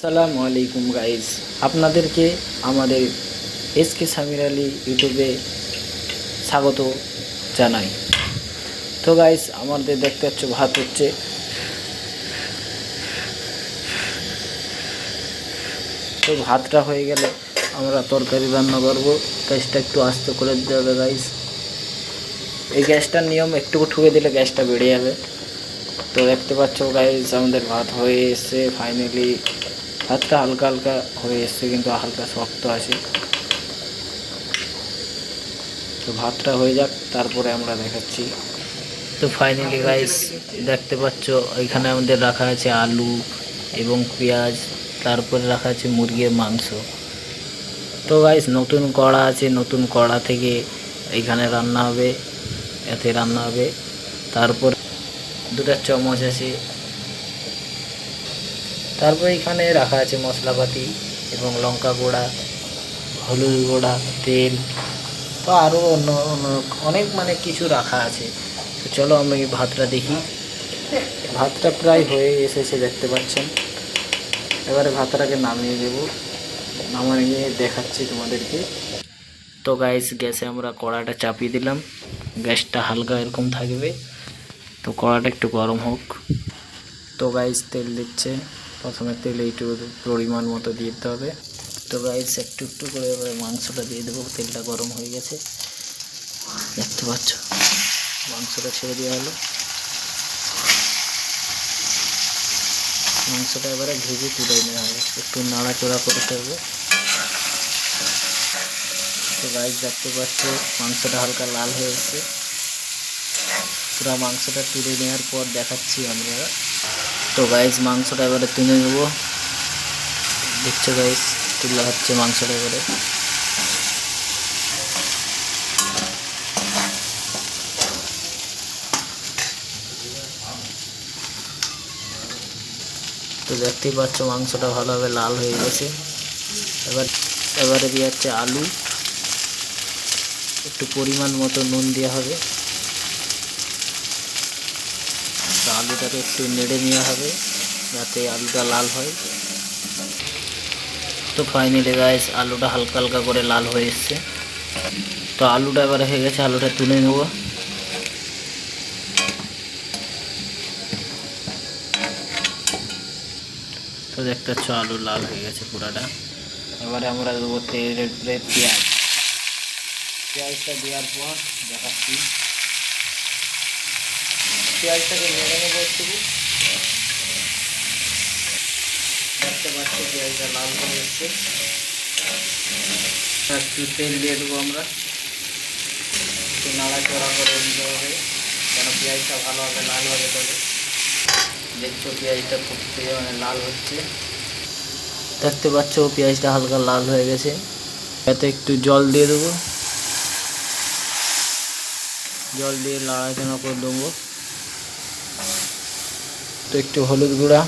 আসসালামু আলাইকুম গাইজ, আপনাদেরকে আমাদের এসকে সামির আলী ইউটিউবে স্বাগত জানাই। তো গাইজ, আমাদের দেখতে পাচ্ছ ভাত হচ্ছে। তো ভাতটা হয়ে গেলে আমরা তরকারি রান্না করবো। গ্যাসটা একটু আস্তে করে দিতে হবে গাইজ। এই গ্যাসটার নিয়ম একটু ঠুকে দিলে গ্যাসটা বেড়ে যাবে। তো দেখতে পাচ্ছ গাইজ, আমাদের ভাত হয়ে এসছে ফাইনালি। ভাতটা হালকা হালকা হয়ে এসছে, কিন্তু হালকা শক্ত আছে। তো ভাতটা হয়ে যাক, তারপরে আমরা দেখাচ্ছি। তো ফাইনালি গাইস, দেখতে পাচ্ছ এখানে আমাদের রাখা আছে আলু এবং পেঁয়াজ, তারপরে রাখা আছে মুরগির মাংস। তো গাইস, নতুন কড়া আছে, নতুন কড়া থেকে এখানে রান্না হবে, এতে রান্না হবে। তারপর দুটো চামচ আছে। তারপর এখানে রাখা আছে মশলাপাতি এবং লঙ্কা গুঁড়া, হলুদ গুঁড়া, তেল, তো আরও অন্য অন্য অনেক কিছু রাখা আছে। তো চলো আমি ভাতটা দেখি। ভাতটা প্রায় হয়ে এসেছে, দেখতে পাচ্ছেন। এবারে ভাতটাকে নামিয়ে দেব, নামিয়ে দেখাচ্ছি তোমাদেরকে। তো গাইস, গ্যাসে আমরা কড়াটা চাপিয়ে দিলাম। গ্যাসটা হালকা এরকম থাকবে। তো কড়াটা একটু গরম হোক। তো গাইস, তেল দিচ্ছে। প্রথমে তেল একটু পরিমাণ মতো দিয়ে দিতে হবে। তো গাইস, একটু একটু করে এবারে মাংসটা দিয়ে দেবো। তেলটা গরম হয়ে গেছে, দেখতে পাচ্ছ। মাংসটা ছেড়ে দেওয়া হলো। মাংসটা এবারে ভেজে তুলে নেওয়া হবে, একটু নাড়াচড়া করতে হবে। তো গাইস, দেখতে পাচ্ছ মাংসটা হালকা লাল হয়ে এসছে। পুরো মাংসটা তুলে নেওয়ার পর দেখাচ্ছি আমরা। তো গাইস, মাংসটা এবারে তুলে নেব। দেখছো গাইস, তুলা হচ্ছে মাংসটা এবারে। তো দেখতেই পাচ্ছ মাংসটা ভালোভাবে লাল হয়ে গেছে। এবারে দিয়ে যাচ্ছে আলু। একটু পরিমাণ মতো নুন দেওয়া হবে। তো আলুটাকে একটু নেড়ে নেওয়া হবে, যাতে আলুটা লাল হয়। তো ফাইনালি গাইস, আলুটা হালকা হালকা করে লাল হয়ে এসছে। তো আলুটা এবারে হয়ে গেছে, আলুটা তুলে নেব। তো দেখতে পাচ্ছ আলু লাল হয়ে গেছে পুরাটা। এবারে আমরা দেবো তেলের উপরে পেঁয়াজ। পেঁয়াজটা দেওয়ার পর দেখাচ্ছি। পেঁয়াজটাকে নেড়ে নেবো একটু। দেখতে পাচ্ছি পেঁয়াজটা লাল হয়ে এসছে। একটু তেল দিয়ে দেবো আমরা। একটু নাড়াচড়া করে দিতে হবে, যেন পেঁয়াজটা ভালোভাবে লাল হয়ে যাবে। দেখছো পেঁয়াজটা খুব লাল হচ্ছে। দেখতে পাচ্ছ পেঁয়াজটা হালকা লাল হয়ে গেছে। এতে একটু জল দিয়ে দেবো। জল দিয়ে নাড়াচাড়া করে দেবো। তো একটু হলুদ গুঁড়া,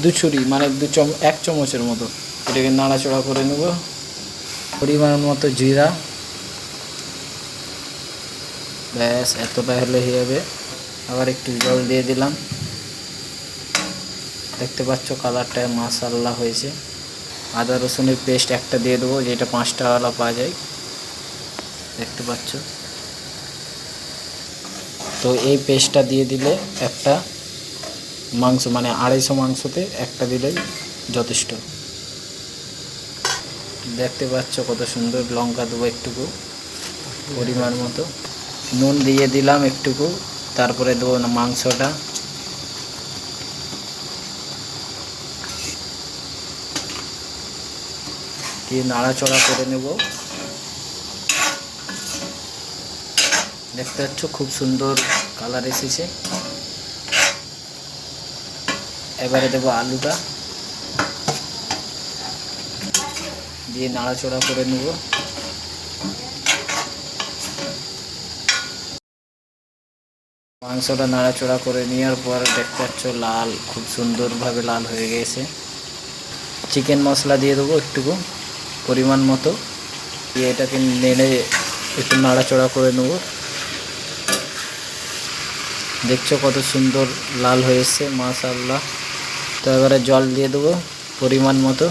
দু ছুরি এক চামচের মতো, এটাকে নাড়াচড়া করে নেব। পরিমাণ মতো জিরা, ব্যাস এতটা হলে হয়ে যাবে। আবার একটু জল দিয়ে দিলাম। দেখতে পাচ্ছ কালারটা মাশাআল্লাহ হয়েছে। আদা রসুনের পেস্ট একটা দিয়ে দেবো, যেটা 5 টাকাওয়ালা পাওয়া যায়, দেখতে পাচ্ছ। তো এই পেস্টটা দিয়ে দিলে একটা মাংস 250 মাংসতে একটা দিলেই যথেষ্ট। দেখতে পাচ্ছ কত সুন্দর। লঙ্কা দেবো একটুকু পরিমাণ মতো, নুন দিয়ে দিলাম একটুকু। তারপরে দেবো মাংসটা। দিয়ে নাড়াচড়া করে নেব। দেখতে পাচ্ছ খুব সুন্দর কালার এসেছে। এবারে দেবো আলুটা, দিয়ে নাড়াচড়া করে নেব। মাংসটা নাড়াচড়া করে নেওয়ার পর দেখতে পাচ্ছ লাল, খুব সুন্দরভাবে লাল হয়ে গেছে। চিকেন মশলা দিয়ে দেবো একটুকু পরিমাণ মতো, দিয়ে এটাকে নেড়ে একটু নাড়াচড়া করে নেব। দেখছো কত সুন্দর লাল হয়ে এসছে, মাশাআল্লাহ। তো এবারে জল দিয়ে দেবো পরিমাণ মতো।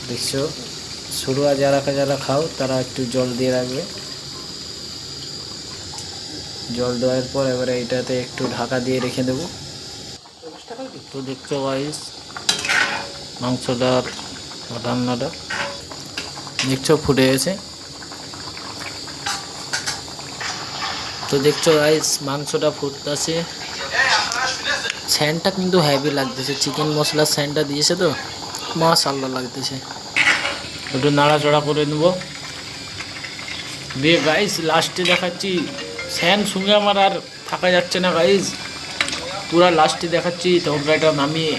দেখছো শুরুয়া যারা খাও তারা একটু জল দিয়ে রাখবে। জল দেওয়ার পর এবারে এটাতে একটু ঢাকা দিয়ে রেখে দেবো। তো দেখছো গাইস মাংসটার রান্নাটা দেখছো ফুটে গেছে। তো দেখছো গাইস মাংসটা ফুটতেছে, স্যান্ডটা কিন্তু হেভি লাগতেছে, চিকেন মশলার স্যান্ডটা দিয়েছে তো মাশাআল্লাহ লাগতেছে। একটু নাড়াচড়া করে নেব দিয়ে গাইস লাস্টে দেখাচ্ছি, স্যান্ড সঙ্গে আমার আর থাকা যাচ্ছে না গাইস, পুরা লাস্টে দেখাচ্ছি তরকারিটা নামিয়ে।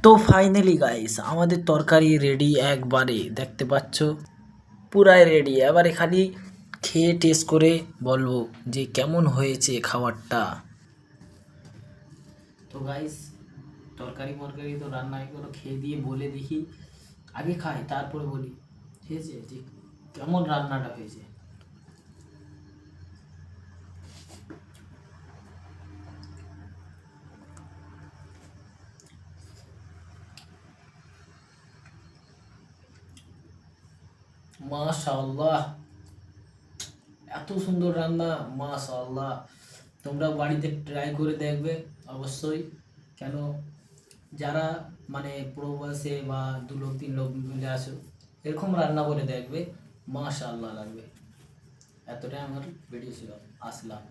তো ফাইনালি গাইস আমাদের তরকারি রেডি, একবারে দেখতে পাচ্ছ পুরাই রেডি। এবারে খালি খেয়ে টেস্ট করে বলবো যে কেমন হয়েছে খাবারটা। তো গাইস তরকারি মরকারি তো রান্না করে খেয়ে দিয়ে বলে দেখি, আগে খাই তারপরে বলি ঠিক আছে যে কেমন রান্নাটা হয়েছে। মাশাআল্লাহ এত সুন্দর রান্না, মাশাআল্লাহ। তোমরা বাড়িতে ট্রাই করে দেখবে অবশ্যই, কেন যারা মানে প্রবাসে বা 2 লোক 3 লোক মিলে আসো এরকম রান্না করে দেখবে, মাশাআল্লাহ লাগবে। এতটাই আমার ভিডিও ছিল, আসলাম।